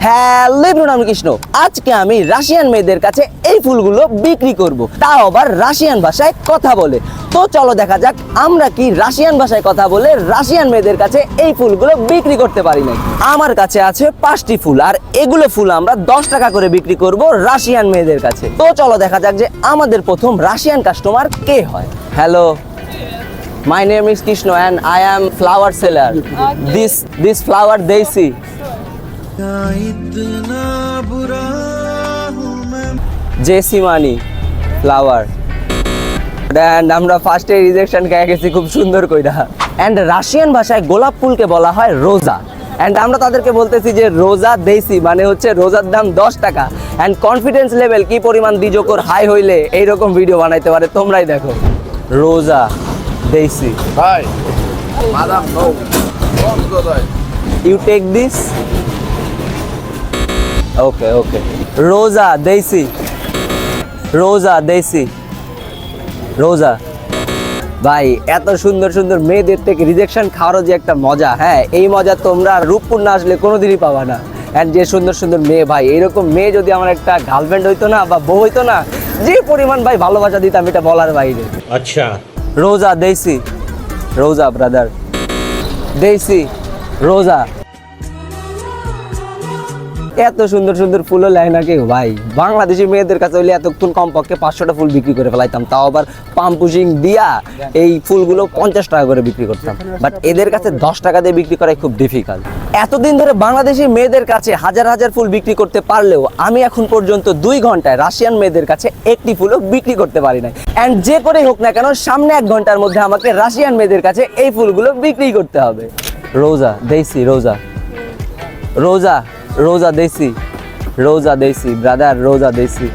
Hello everyone, আমি কৃষ্ণ। আজকে আমি রাশিয়ান মেয়েদের কাছে এই ফুলগুলো বিক্রি করব, তাও আবার রাশিয়ান ভাষায় কথা বলে। তো চলো দেখা যাক আমরা কি রাশিয়ান ভাষায় কথা বলে রাশিয়ান মেয়েদের কাছে এই ফুলগুলো বিক্রি করতে পারি নাকি। আমার কাছে আছে 5টি ফুল, আর এগুলো ফুল আমরা 10 টাকা করে বিক্রি করব রাশিয়ান মেয়েদের কাছে। তো চলো দেখা যাক যে আমাদের প্রথম রাশিয়ান কাস্টমার কে হয়। Hello, my name is Krishna and I am flower seller. This flower Desi. Jasmine flower. And আমরা ফার্স্টে রিজেকশন খেয়ে গেছি খুব সুন্দর কইরা। এন্ড রাশিয়ান ভাষায় গোলাপ ফুলকে বলা হয় রোজা। এন্ড আমরা তাদেরকে বলতেছি যে রোজা দেশি, মানে হচ্ছে রোজার দাম 10 টাকা। এন্ড কনফিডেন্স লেভেল কি পরিমাণ দিজকর হাই হইলে এইরকম ভিডিও বানাইতে পারে তোমরাই দেখো। রোজা দেশি। Hi, madam, no. You take this? Okay, okay. Rosa Desi. Rosa Desi. Rosa. ভাই এত সুন্দর সুন্দর মেয়েদের থেকে রিজেকশন খাওয়ারও যে একটা মজা, হ্যাঁ এই মজা তোমরা রূপপুর না আসলে কোনোদিনই পাবা না। অ্যান্ড যে সুন্দর সুন্দর মেয়ে, ভাই এরকম মেয়ে যদি আমার একটা গার্লফ্রেন্ড হইতো না বা বউ হইতো না, যে পরিমাণ ভাই ভালোবাসা দিতাম এটা বলার বাইরে। अच्छा রোজা দেশি। রোজা ব্রাদার দেশি রোজা। এত সুন্দর সুন্দর ফুলও লেয় না কেউ ভাই। বাংলাদেশি মেয়েদের কাছে হইলে এতক্ষণ কমপক্ষে 500টা ফুল বিক্রি করে ফেলাইতাম, তাও আবার পাম্প পুশিং দিয়া এই ফুলগুলো 50 টাকা করে বিক্রি করতাম। বাট এদের কাছে 10 টাকা দিয়ে বিক্রি করাই খুব ডিফিকাল্ট। এতদিন ধরে বাংলাদেশি মেয়েদের কাছে হাজার হাজার ফুল বিক্রি করতে পারলেও আমি এখন পর্যন্ত 2 ঘন্টায় রাশিয়ান মেয়েদের কাছে একটি ফুলও বিক্রি করতে পারি নাই। অ্যান্ড যে করেই হোক না কেন সামনে 1 ঘন্টার মধ্যে আমাকে রাশিয়ান মেয়েদের কাছে এই ফুলগুলো বিক্রি করতে হবে। রোজা দেশি। রোজা রোজা রোজা দেশি। রোজা দেশি ব্রাদার, রোজা দেশি।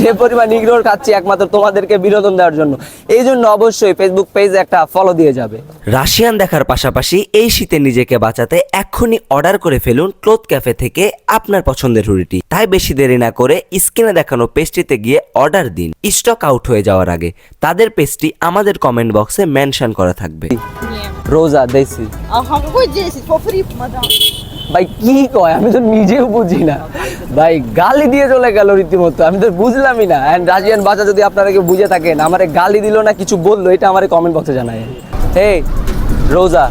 যে পরিমাণ ইগনোর খাচ্ছি একমাত্র তোমাদেরকে বিনোদন দেওয়ার জন্য, এই জন্য অবশ্যই ফেসবুক পেজে একটা ফলো দিয়ে যাবে। রাশিয়ান দেখার পাশাপাশি এই শীতে নিজেকে বাঁচাতে এক্ষুনি অর্ডার করে ফেলুন ক্লথ ক্যাফে থেকে আপনার পছন্দের হুডিটি। তাই বেশি দেরি না করে স্ক্রিনে দেখানো পেজটিতে গিয়ে অর্ডার দিন স্টক আউট হয়ে যাওয়ার আগে। তাদের পেজটি আমাদের কমেন্ট বক্সে মেনশন করা থাকবে। রোজা দেশি। Какой 10? For free, madam. ভাই কি কয় আমি তো নিজেও বুঝি না ভাই, গালি দিয়ে চলে গেল রীতিমতো, আমি তো বুঝলামই না। এন্ড রাশিয়ান ভাষা যদি আপনারা কেউ বুঝে থাকেন, আমারে গালি দিল না কিছু বললো, এটা আমারে কমেন্ট বক্সে জানায়। হে রোজা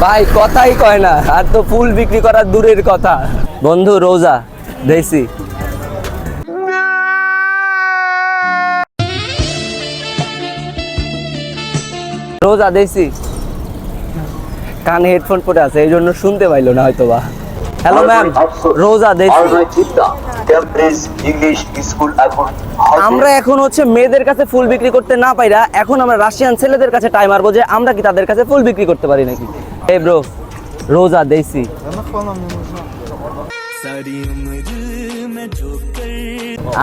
ভাই কথাই কয় না, আর তো ফুল বিক্রি করার দূরের কথা। বন্ধু রোজা দেশি। রোজা দেশি। কানে হেডফোন পরে আছে এই জন্য শুনতে পাইলো না হয়তো বা। হ্যালো ম্যাম, রোজা দেশি। আমরা এখন হচ্ছে মেয়েদের কাছে ফুল বিক্রি করতে না পাইরা এখন আমরা রাশিয়ান ছেলেদের কাছে টাইম মারবো যে আমরা কি তাদের কাছে ফুল বিক্রি করতে পারি নাকি। এই ব্রো, রোজা দেশি।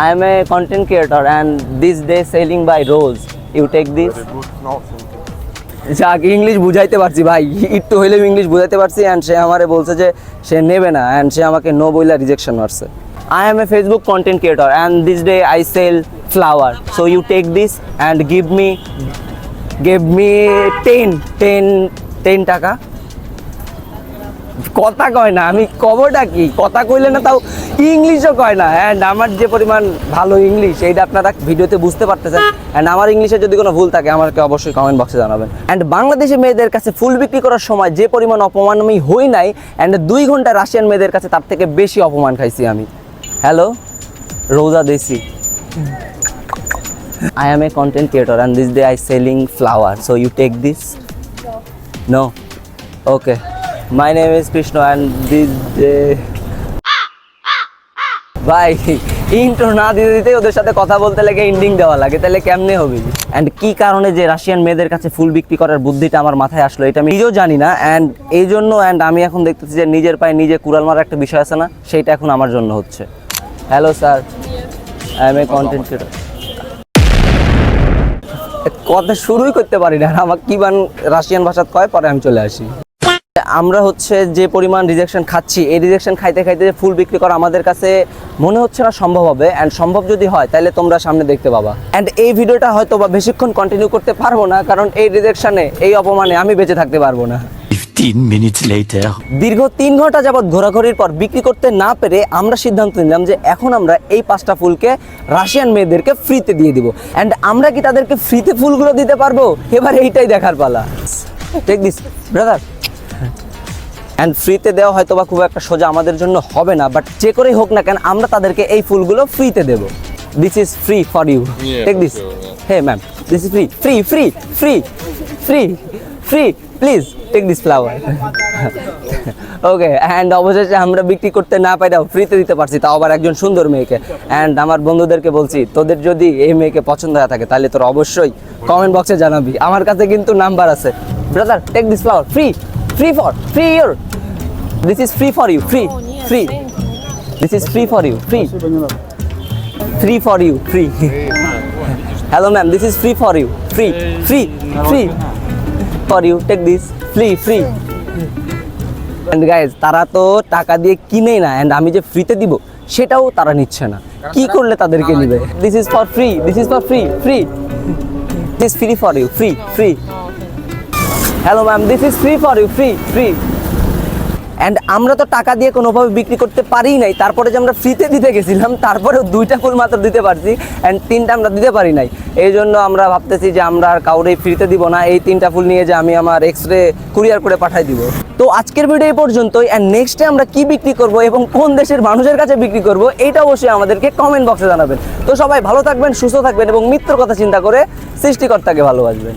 I am a content creator and this day selling by Rose. You take this? যাক ইংলিশ বুঝাইতে পারছি ভাই, একটু হইলেও ইংলিশ বুঝাইতে পারছি। অ্যান্ড সে আমারে বলছে যে সে নেবে না, অ্যান্ড সে আমাকে নো বইলা রিজেকশন মারছে। I am a Facebook content creator and this day I sell flower, so you take this and give me 10 টাকা। কথা কয় না, আমি কবটা কি কথা কইলে না, তাও ইংলিশও কয় না। অ্যান্ড আমার যে পরিমাণ ভালো ইংলিশ এইটা আপনারা ভিডিওতে বুঝতে পারতেছেন। অ্যান্ড আমার ইংলিশে যদি কোনো ভুল থাকে আমাকে অবশ্যই কমেন্ট বক্সে জানাবেন। অ্যান্ড বাংলাদেশি মেয়েদের কাছে ফুল বিক্রি করার সময় যে পরিমাণ অপমান আমি হই নাই, অ্যান্ড 2 ঘন্টা রাশিয়ান মেয়েদের কাছে তার থেকে বেশি অপমান খাইছি আমি। হ্যালো, রোজা দেশি। I am a content creator and this day I selling flower, so you take this? No? Okay. My name is Krishna and this day... ভাই ইন্ট্রো না দিতে দিতে ওদের সাথে কথা বলতে লাগে এন্ডিং দেওয়া লাগে, তাহলে কেমনে হবে? অ্যান্ড কি কারণে যে রাশিয়ান মেয়েদের কাছে ফুল বিক্রি করার বুদ্ধিটা আমার মাথায় আসলো এটা আমি নিজেও জানি না। অ্যান্ড এই জন্য আমি এখন দেখতেছি যে নিজের পায়ে নিজে কুড়াল মারার একটা বিষয় আছে না, সেইটা এখন আমার জন্য হচ্ছে। Hello sir, I am A content creator. কথা শুরুই করতে পারি না, আমাকে কি রাশিয়ান ভাষাত কয়, পরে আমি চলে আসি। আমরা হচ্ছে যে পরিমাণ রিজেকশন খাচ্ছি, এই রিজেকশন খাইতে খাইতে যে ফুল বিক্রি করা আমাদের কাছে মনে হচ্ছে না সম্ভব হবে। অ্যান্ড সম্ভব যদি হয় তাহলে তোমরা সামনে দেখতে পাবা। অ্যান্ড এই ভিডিওটা হয়তো বা বেশিক্ষণ কন্টিনিউ করতে পারবো না, কারণ এই রিজেকশনে এই অপমানে আমি বেঁচে থাকতে পারবো না। 15 minutes later. দীর্ঘ 3 ঘন্টা যাবৎ ঘোরাঘুরির পর বিক্রি করতে না পেরে আমরা সিদ্ধান্ত নিলাম যে এখন আমরা এই 5টা ফুলকে রাশিয়ান মেয়েদেরকে ফ্রিতে দিয়ে দিব। অ্যান্ড আমরা কি তাদেরকে ফ্রিতে ফুলগুলো দিতে পারবো? এবার এইটাই দেখার পালা। Take this brother. অ্যান্ড ফ্রিতে দেওয়া হয়তো বা খুব একটা সোজা আমাদের জন্য হবে না, বাট যে করেই হোক না কেন আমরা তাদেরকে এই ফুলগুলো ফ্রিতে দেব। This is free for you. Take this. Hey ma'am, this is free free free free free free please take this flower. Okay, and অবশেষে আমরা বিক্রি করতে না পাইরাও ফ্রিতে দিতে পারছি, তাও আবার একজন সুন্দর মেয়েকে। অ্যান্ড আমার বন্ধুদেরকে বলছি, তোদের যদি এই মেয়েকে পছন্দ হয়ে থাকে তাহলে তোরা অবশ্যই কমেন্ট বক্সে জানাবি। আমার কাছে কিন্তু নাম্বার আছে। Brother, take this flower free free for free your. This is free for you free free. This is free for you free free for you free. Hello ma'am, this is free for you free free free for you. Take this free free. And guys, তারা তো টাকা দিয়ে কিনেই না, and আমি যে ফ্রিতে দিব সেটাও তারা নিচ্ছে না। কি করলে তাদেরকে নিবে? This is for free, this is for free free. This free for you free free. Hello ma'am, this is free for you free free. And আমরা তো টাকা দিয়ে কোনোভাবে বিক্রি করতে পারি নাই, তারপরে যে আমরা ফ্রিতে দিতে গেছিলাম তারপরেও 2টা ফুল মাত্র দিতে পারছি, অ্যান্ড 3টা আমরা দিতে পারি নাই। এই জন্য আমরা ভাবতেছি যে আমরা আর কাউরে ফ্রিতে দিব না, এই 3টা ফুল নিয়ে যে আমি আমার এক্সরে কুরিয়ার করে পাঠাই দিব। তো আজকের ভিডিও এই পর্যন্তই। অ্যান্ড নেক্সটে আমরা কি বিক্রি করব এবং কোন দেশের মানুষের কাছে বিক্রি করব এইটা অবশ্যই আমাদেরকে কমেন্ট বক্সে জানাবেন। তো সবাই ভালো থাকবেন, সুস্থ থাকবেন এবং মৃত্যুর কথা চিন্তা করে সৃষ্টিকর্তাকে ভালোবাসবেন।